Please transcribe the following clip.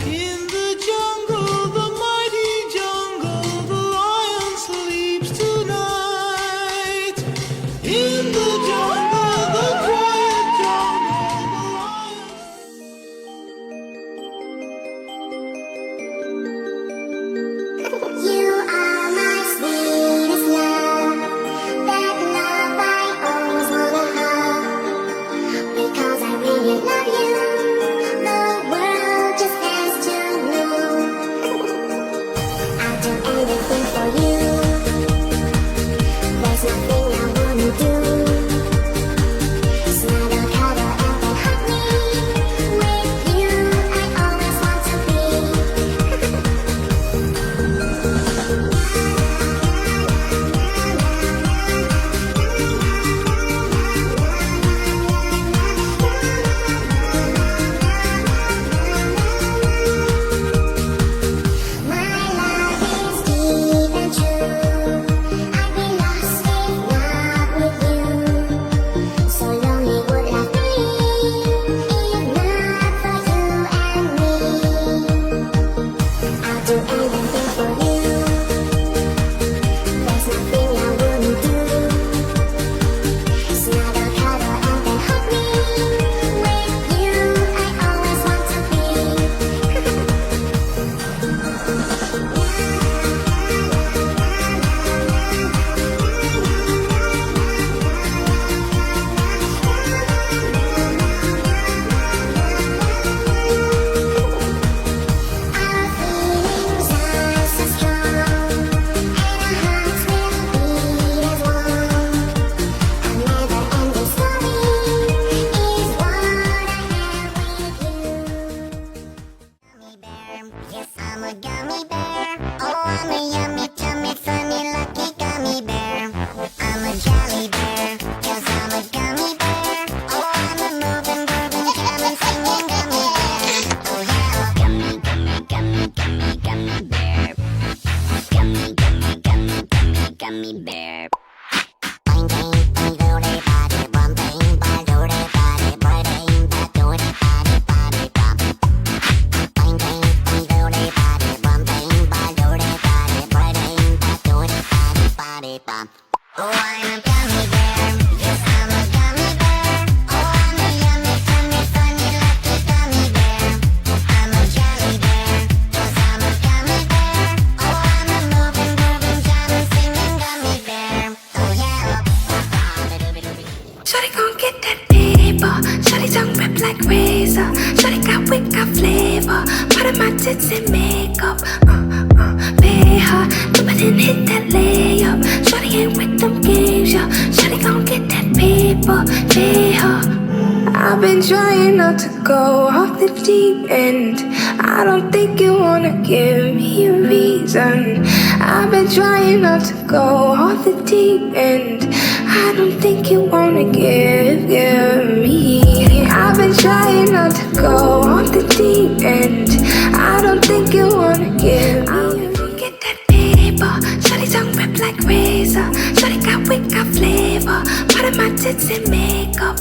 In the jungle, the mighty jungle, the lion sleeps tonight. In the jungle, the quiet jungle, You are my sweetest love, that love I always wanna have, because I really love you. The world just has to know. I'll do anything for you. There's nothing I wouldn't do. Snuggle, cuddle, and then hug me. With you, I always want to be. My love is deep and true. I'd be lost if not with you. So lonely would life be if not for you and me. I'll do anything for you. There's nothing I wouldn't do. Snuggle, cuddle, and then hug me. With you, I always want to be. Our feelings are so strong, and our hearts will beat as one. A never-ending story is what I have with you. Gummy bear, yes I'm a gummy bear. Oh, I'm a yummy, tummy, funny, lucky gummy bear. I'm a jelly bear, 'cause I'm a gummy bear. Oh, I'm a moving, grooving, jamming, singing gummy bear. Oh yeah, gummy, gummy, gummy, gummy, gummy bear. Gummy, gummy, gummy, gummy, gummy bear. Bang, bang, bang, do de body, bum, bang, bang, do de body, bang, bang, do de body, body, bum. Bang, bang, bang, do de body, bum, bang, bang, do de body, bang, bang, do de body, body, bum. Oh, I'm a gummy bear, yes I'm a gummy bear. Oh, I'm a yummy, tummy, funny, lucky gummy bear. I'm a jelly bear, 'cause I'm a gummy bear. Oh, I'm a moving, grooving, jamming, singing gummy bear. Oh yeah. Shawty gon' get that paper. Shawty tongue rip like razor. Shawty got wit, got flavor. Part of my tits and makeup. Pay her, come in and hit that layup. Shawty ain't with them games, yeah. Shawty gon' get that paper. Pay her. I've been trying not to go off the deep end. I don't think you wanna give me a reason. I've been trying not to go off the deep end. I don't think you wanna give me. I've been trying not to go off the deep end. I don't think you wanna give me. Get that paper. Shawty tongue rip like razor. Shawty got wit, got flavor. Part of my tits and makeup.